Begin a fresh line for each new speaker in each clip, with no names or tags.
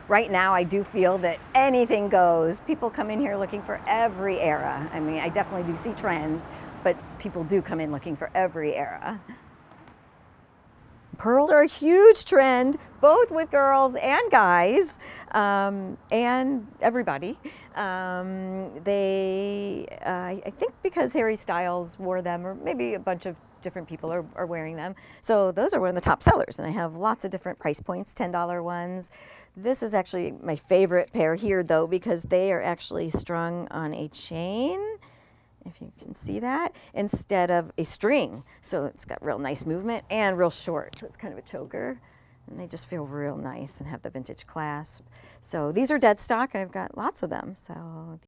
right now I do feel that anything goes. People come in here looking for every era. I mean, I definitely do see trends, but people do come in looking for every era. Pearls are a huge trend, both with girls and guys, and everybody. I think because Harry Styles wore them, or maybe a bunch of different people are wearing them. So those are one of the top sellers, and I have lots of different price points, $10 ones. This is actually my favorite pair here, though, because they are actually strung on a chain, if you can see that, instead of a string. So it's got real nice movement and real short. So it's kind of a choker. And they just feel real nice and have the vintage clasp. So these are dead stock, and I've got lots of them. So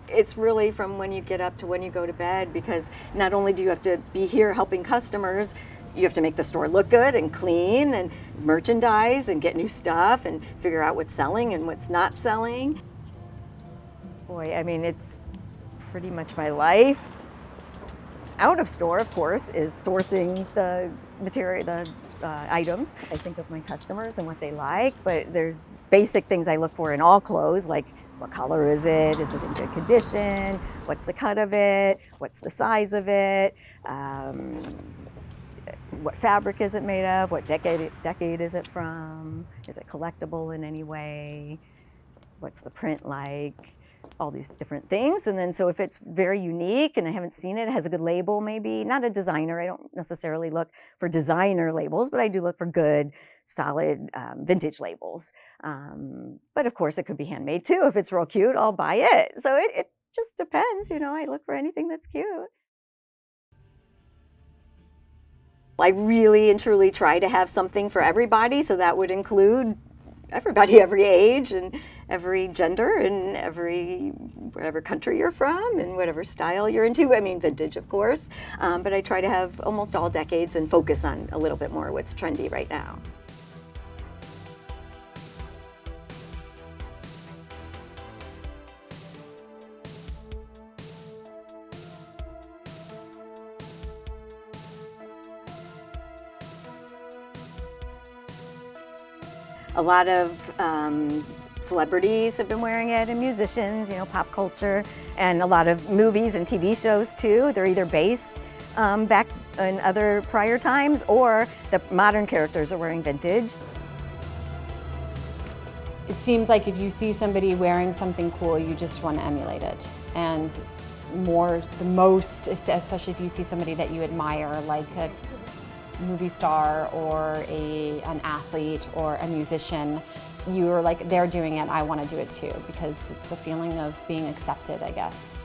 it's really from when you get up to when you go to bed, because not only do you have to be here helping customers, you have to make the store look good and clean and merchandise and get new stuff and figure out what's selling and what's not selling. Boy, I mean, it's pretty much my life. Out of store, of course, is sourcing the material, the items. I think of my customers and what they like, but there's basic things I look for in all clothes, like what color is it? Is it in good condition? What's the cut of it? What's the size of it? What fabric is it made of? What decade is it from? Is it collectible in any way? What's the print like? All these different things. And then so if it's very unique and I haven't seen it, it has a good label, maybe not a designer. I don't necessarily look for designer labels, but I do look for good, solid vintage labels. But of course it could be handmade too. If it's real cute, I'll buy it. So it just depends, you know, I look for anything that's cute. I really and truly try to have something for everybody, so that would include everybody, every age and every gender and every whatever country you're from and whatever style you're into. I mean, vintage, of course, but I try to have almost all decades and focus on a little bit more what's trendy right now. A lot of celebrities have been wearing it, and musicians, you know, pop culture, and a lot of movies and TV shows too. They're either based back in other prior times, or the modern characters are wearing vintage.
It seems like if you see somebody wearing something cool, you just want to emulate it. And especially if you see somebody that you admire, like a movie star or an athlete or a musician, you're like, they're doing it, I want to do it too, because it's a feeling of being accepted, I guess.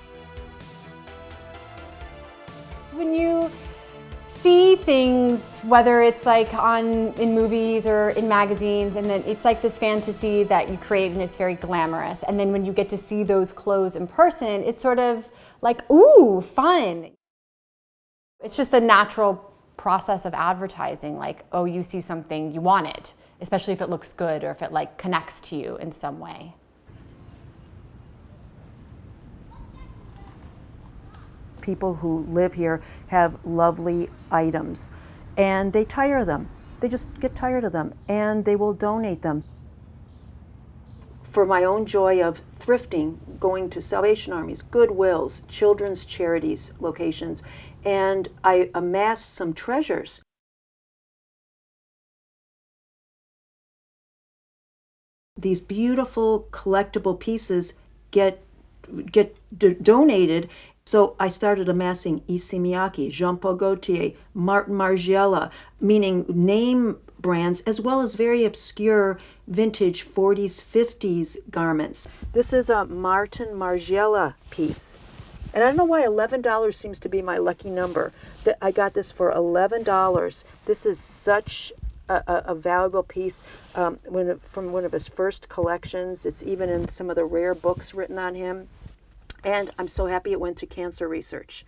When you see things, whether it's like in movies or in magazines, and then it's like this fantasy that you create and it's very glamorous, and then when you get to see those clothes in person, it's sort of like, ooh, fun. It's just the natural process of advertising, like, oh, you see something, you want it, especially if it looks good or if it like connects to you in some way.
People who live here have lovely items and they tire them. They just get tired of them and they will donate them. For my own joy of thrifting, going to Salvation Armies, Goodwills, children's charities locations, and I amassed some treasures. These beautiful collectible pieces get donated. So I started amassing Issey Miyake, Jean-Paul Gaultier, Martin Margiela, meaning name brands, as well as very obscure vintage 40s, 50s garments. This is a Martin Margiela piece. And I don't know why $11 seems to be my lucky number. I got this for $11. This is such a valuable piece from one of his first collections. It's even in some of the rare books written on him. And I'm so happy it went to cancer research.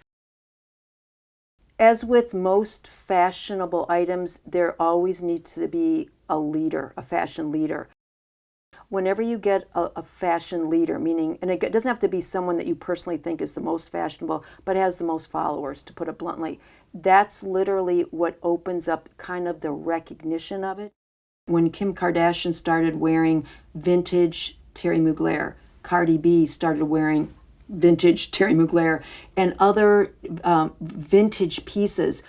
As with most fashionable items, there always needs to be a leader, a fashion leader. whenever you get a fashion leader, meaning, and it doesn't have to be someone that you personally think is the most fashionable, but has the most followers, to put it bluntly, that's literally what opens up kind of the recognition of it. When Kim Kardashian started wearing vintage Thierry Mugler, Cardi B started wearing vintage Thierry Mugler, and other vintage pieces.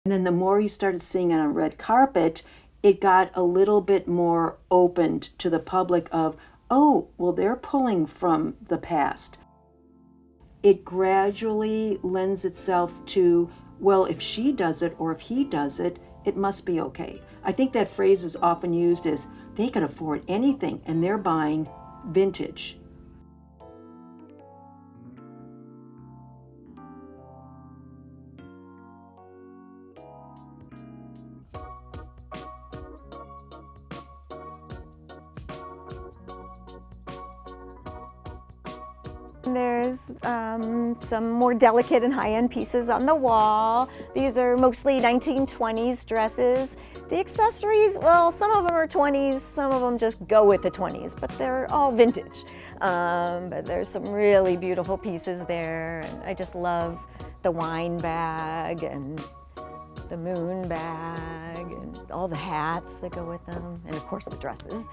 And then the more you started seeing it on red carpet, it got a little bit more opened to the public of, oh, well, they're pulling from the past. It gradually lends itself to, well, if she does it or if he does it, it must be okay. I think that phrase is often used as they can afford anything and they're buying vintage.
There's some more delicate and high-end pieces on the wall. These are mostly 1920s dresses. The accessories, well, some of them are 20s, some of them just go with the 20s, but they're all vintage. But there's some really beautiful pieces there. And I just love the wine bag and the moon bag and all the hats that go with them, and of course the dresses.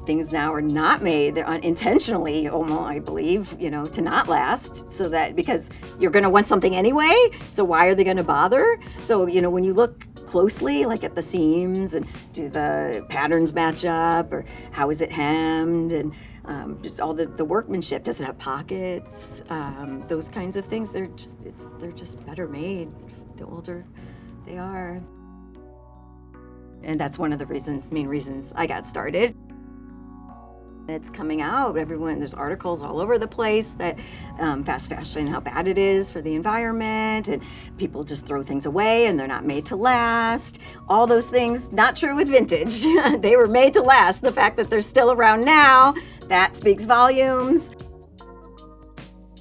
Things now are not made, they're intentionally, I believe, to not last, so that, because you're going to want something anyway, so why are they going to bother? So, when you look closely, like at the seams, and do the patterns match up, or how is it hemmed, and just all the workmanship, does it have pockets, those kinds of things, they're just better made the older they are. And that's one of the main reasons I got started. It's coming out, there's articles all over the place that fast fashion, how bad it is for the environment, and people just throw things away and they're not made to last. All those things, not true with vintage. They were made to last. The fact that they're still around now, that speaks volumes.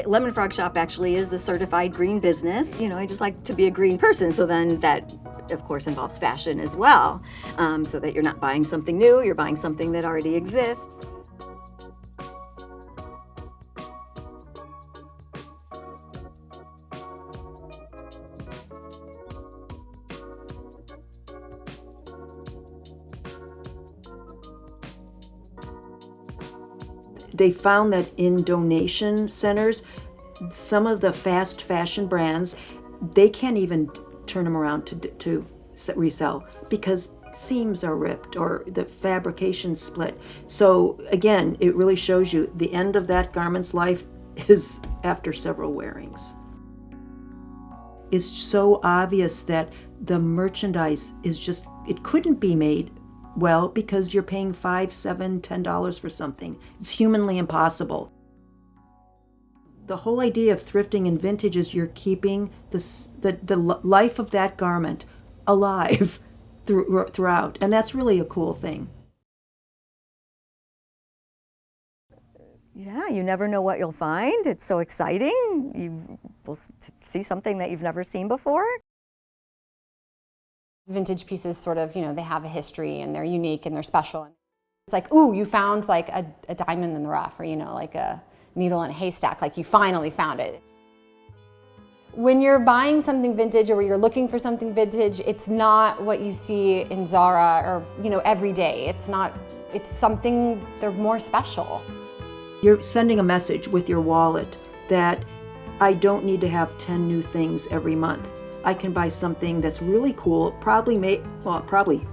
Lemon Frog Shop actually is a certified green business. I just like to be a green person, so then that of course involves fashion as well, so that you're not buying something new, you're buying something that already exists.
They found that in donation centers, some of the fast fashion brands, they can't even turn them around to resell because seams are ripped or the fabrication split. So again, it really shows you the end of that garment's life is after several wearings. It's so obvious that the merchandise is just, it couldn't be made well because you're paying $5, $7, $10 for something. It's humanly impossible. The whole idea of thrifting and vintage is you're keeping the life of that garment alive throughout, and that's really a cool thing.
Yeah, you never know what you'll find. It's so exciting. You will see something that you've never seen before.
Vintage pieces sort of, they have a history and they're unique and they're special. It's like, ooh, you found like a diamond in the rough, or, like a needle in a haystack, like you finally found it. When you're buying something vintage or you're looking for something vintage, it's not what you see in Zara or, every day. It's something, they're more special.
You're sending a message with your wallet that I don't need to have 10 new things every month. I can buy something that's really cool, probably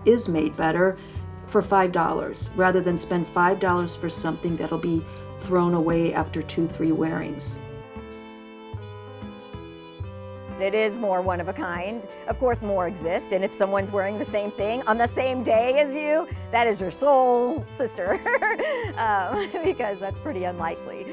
is made better for $5 rather than spend $5 for something that'll be thrown away after 2-3 wearings.
It is more one of a kind. Of course, more exist, and if someone's wearing the same thing on the same day as you, that is your soul sister, because that's pretty unlikely.